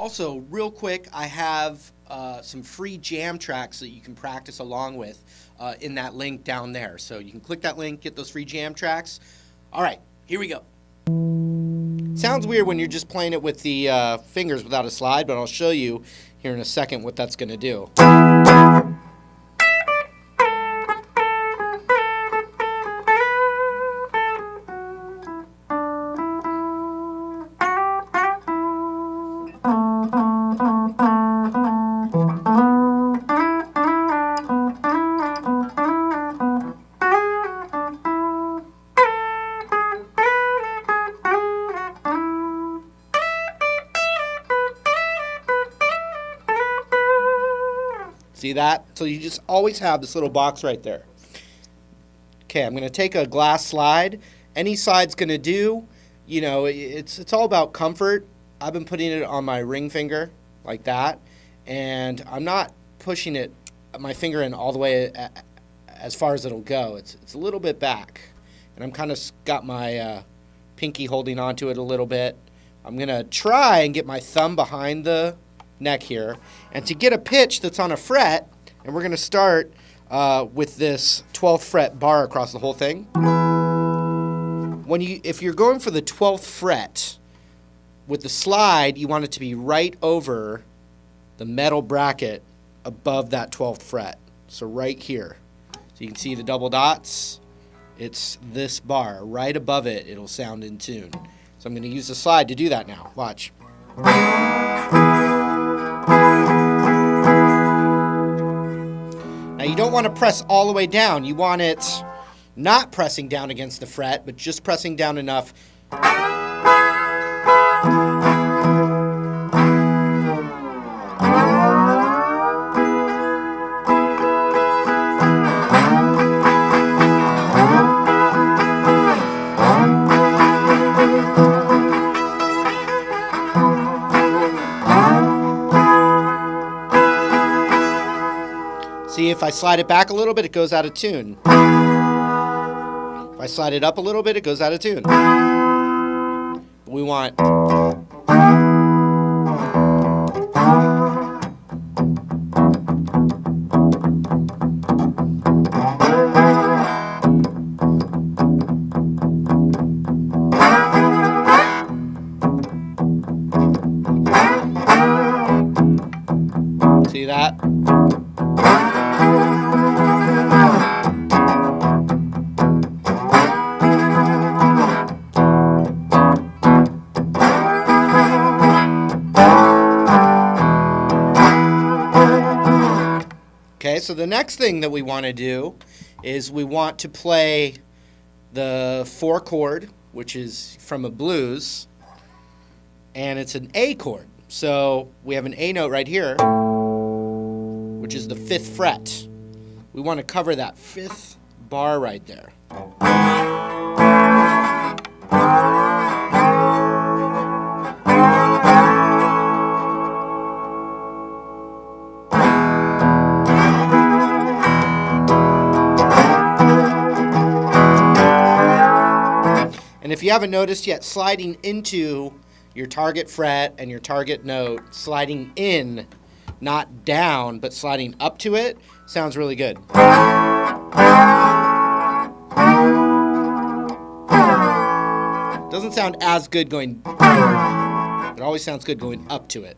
Also, real quick, I have some free jam tracks that you can practice along with in that link down there. So you can click that link, get those free jam tracks. All right, here we go. Sounds weird when you're just playing it with the fingers without a slide, but I'll show you here in a second what that's going to do. See that? So you just always have this little box right there. Okay, I'm going to take a glass slide. Any slide's going to do. You know, it's all about comfort. I've been putting it on my ring finger like that, and I'm not pushing it, my finger in all the way as far as it'll go. It's a little bit back, and I'm kind of got my pinky holding onto it a little bit. I'm going to try and get my thumb behind the neck here, and to get a pitch that's on a fret, and we're going to start with this 12th fret bar across the whole thing. If you're going for the 12th fret with the slide, you want it to be right over the metal bracket above that 12th fret, so right here. So you can see the double dots. It's this bar right above it. It'll sound in tune. So I'm going to use the slide to do that now. Watch. Now you don't want to press all the way down. You want it not pressing down against the fret, but just pressing down enough. See, if I slide it back a little bit, it goes out of tune. If I slide it up a little bit, it goes out of tune. We want... See that? Okay, so the next thing that we want to do is we want to play the 4 chord, which is from a blues, and it's an A chord. So we have an A note right here, which is the 5th fret. We want to cover that 5th bar right there. And if you haven't noticed yet, sliding into your target fret and your target note, sliding in, not down, but sliding up to it, sounds really good. Doesn't sound as good going, it always sounds good going up to it.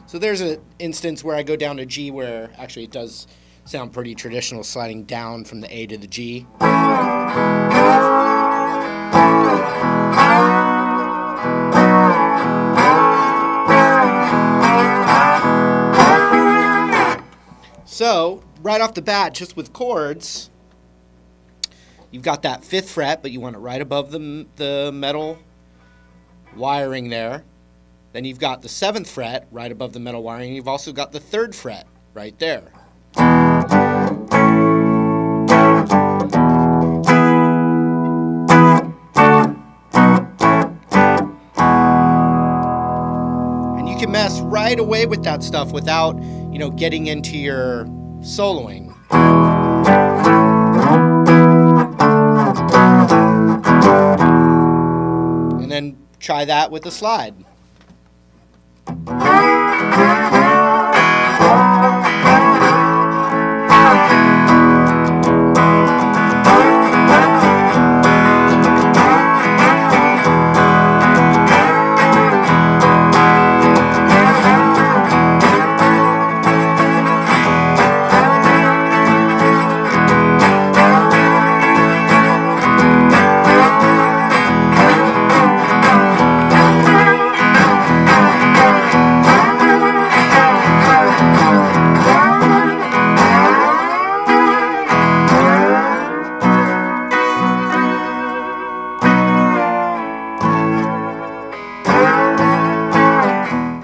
So there's an instance where I go down to G where actually it does sound pretty traditional, sliding down from the A to the G. So right off the bat, just with chords, you've got that 5th fret, but you want it right above the metal wiring there. Then you've got the 7th fret right above the metal wiring. You've also got the 3rd fret right there. can mess right away with that stuff without, you know, getting into your soloing. And then try that with the slide.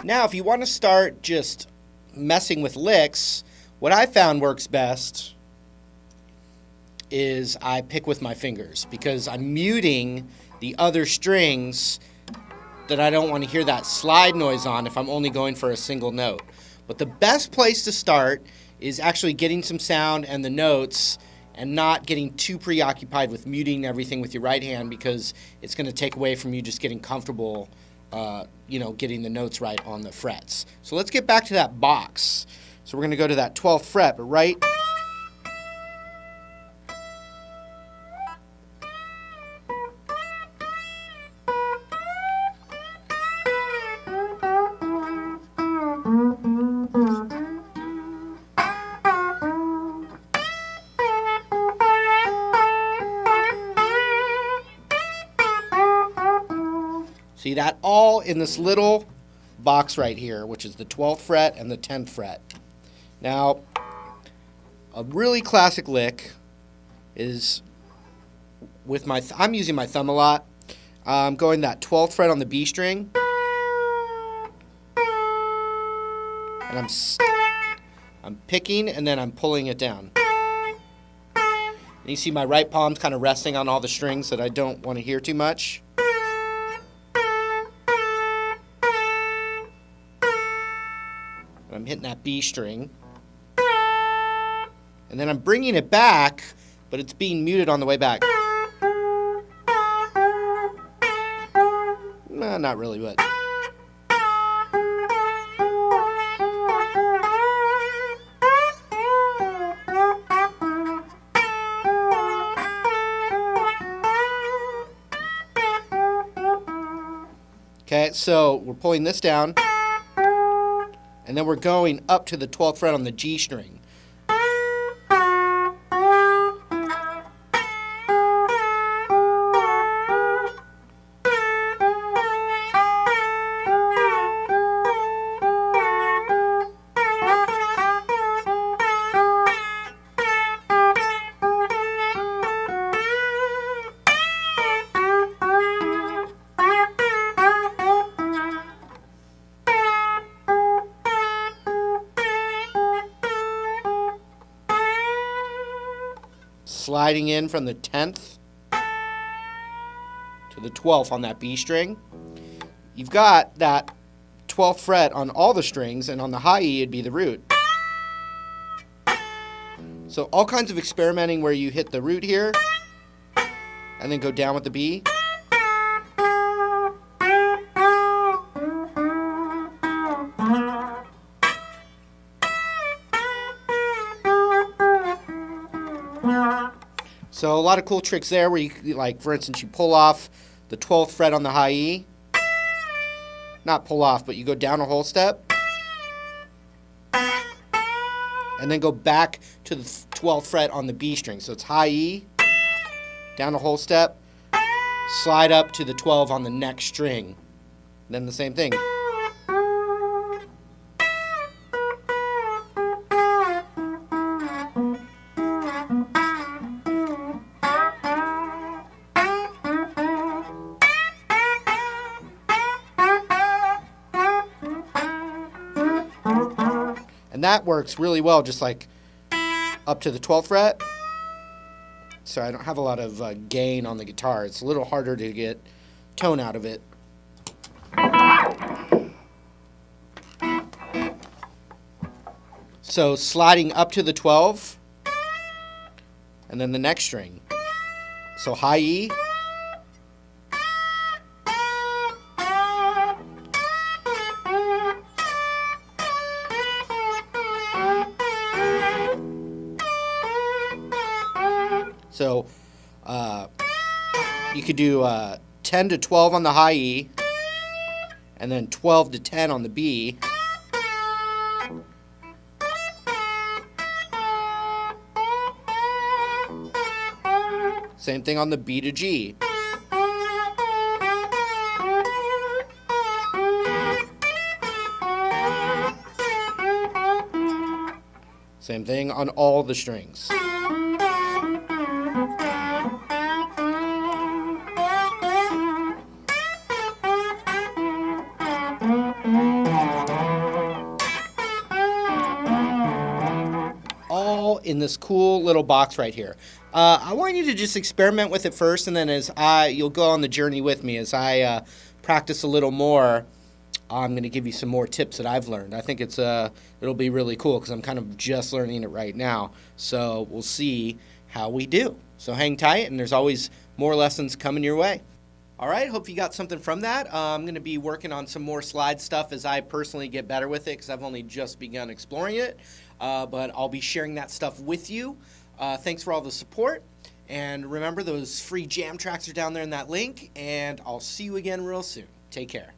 Now, if you want to start just messing with licks, what I found works best is I pick with my fingers, because I'm muting the other strings that I don't want to hear that slide noise on if I'm only going for a single note. But the best place to start is actually getting some sound and the notes, and not getting too preoccupied with muting everything with your right hand, because it's going to take away from you just getting comfortable you know, getting the notes right on the frets. So let's get back to that box. So we're going to go to that 12th fret, but right. See that all in this little box right here, which is the 12th fret and the 10th fret. Now, a really classic lick is with my, I'm using my thumb a lot. I'm going that 12th fret on the B string. And I'm picking and then I'm pulling it down. And you see my right palm's kind of resting on all the strings that I don't want to hear too much. I'm hitting that B string, and then I'm bringing it back, but it's being muted on the way back. No, not really, but. Okay, so we're pulling this down. And then we're going up to the 12th fret on the G string. Sliding in from the 10th to the 12th on that B string. You've got that 12th fret on all the strings, and on the high E it'd be the root. So all kinds of experimenting where you hit the root here and then go down with the B. So a lot of cool tricks there where you, like, for instance, you pull off the 12th fret on the high E. Not pull off, but you go down a whole step. And then go back to the 12th fret on the B string. So it's high E, down a whole step, slide up to the 12 on the next string. Then the same thing. And that works really well, just like up to the 12th fret. So I don't have a lot of gain on the guitar. It's a little harder to get tone out of it. So sliding up to the 12, and then the next string. So high E, so you could do 10 to 12 on the high E, and then 12 to 10 on the B. Same thing on the B to G. Same thing on all the strings. All in this cool little box right here. I want you to just experiment with it first, and then you'll go on the journey with me as I practice a little more. I'm going to give you some more tips that I've learned. I think it'll be really cool because I'm kind of just learning it right now. So we'll see how we do. So hang tight, and there's always more lessons coming your way. All right, hope you got something from that. I'm going to be working on some more slide stuff as I personally get better with it because I've only just begun exploring it. But I'll be sharing that stuff with you. Thanks for all the support. And remember, those free jam tracks are down there in that link. And I'll see you again real soon. Take care.